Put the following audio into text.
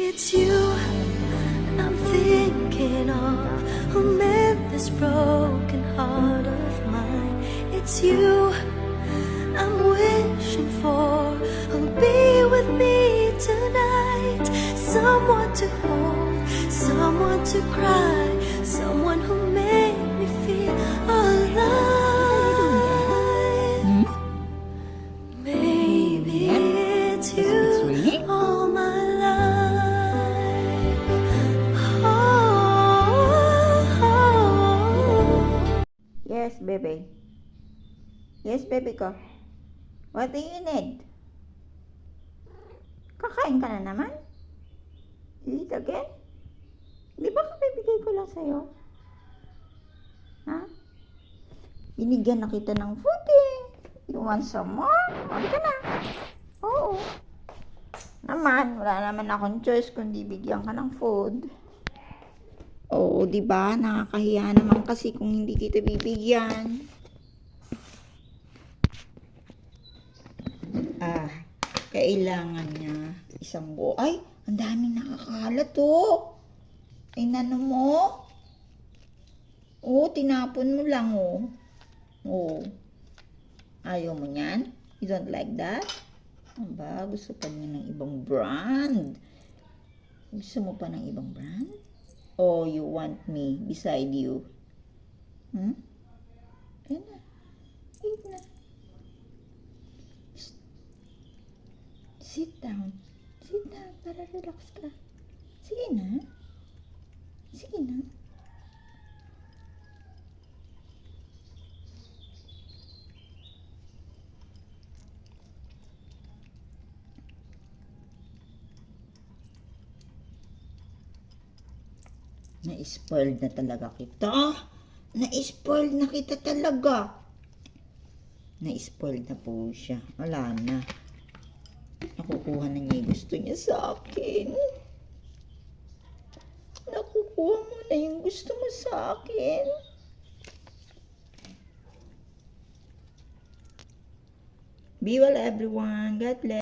it's you I'm thinking of, who made this broken heart of mine. It's you I'm wishing for, who'll be with me tonight. Someone to hold, someone to cry, someone who made me feel alive. Maybe it's you all my life. Oh. Yes, baby. Yes, baby ko. What do you need? Kakain ka na naman? Eat again? Di ba kabibigay ko lang sa'yo? Ha? Binigyan na kita ng food eh. You want some more? Halika na. Oo. Naman, wala naman akong choice kundi bigyan ka ng food. Oo, di ba? Nakakahiya naman kasi kung hindi kita bibigyan. Kailangan niya isang buo. Ay, ang daming nakakalat oh. Ay, nano mo? Oh, tinapon mo lang oh. Oh. Ayaw mo niyan? You don't like that? Aba, gusto pa niya ng ibang brand. Gusto mo pa ng ibang brand? Oh, you want me beside you? Kaya na. Eat na. Sit down. Sit down para relax ka. Sige na. Sige na. Na-spoiled na talaga kita. Na-spoiled na kita talaga. Na-spoiled na po siya. Wala na. Nakukuha na niya yung gusto niya sa akin. Nakukuha mo na yung gusto mo sa akin. Be well everyone. God bless.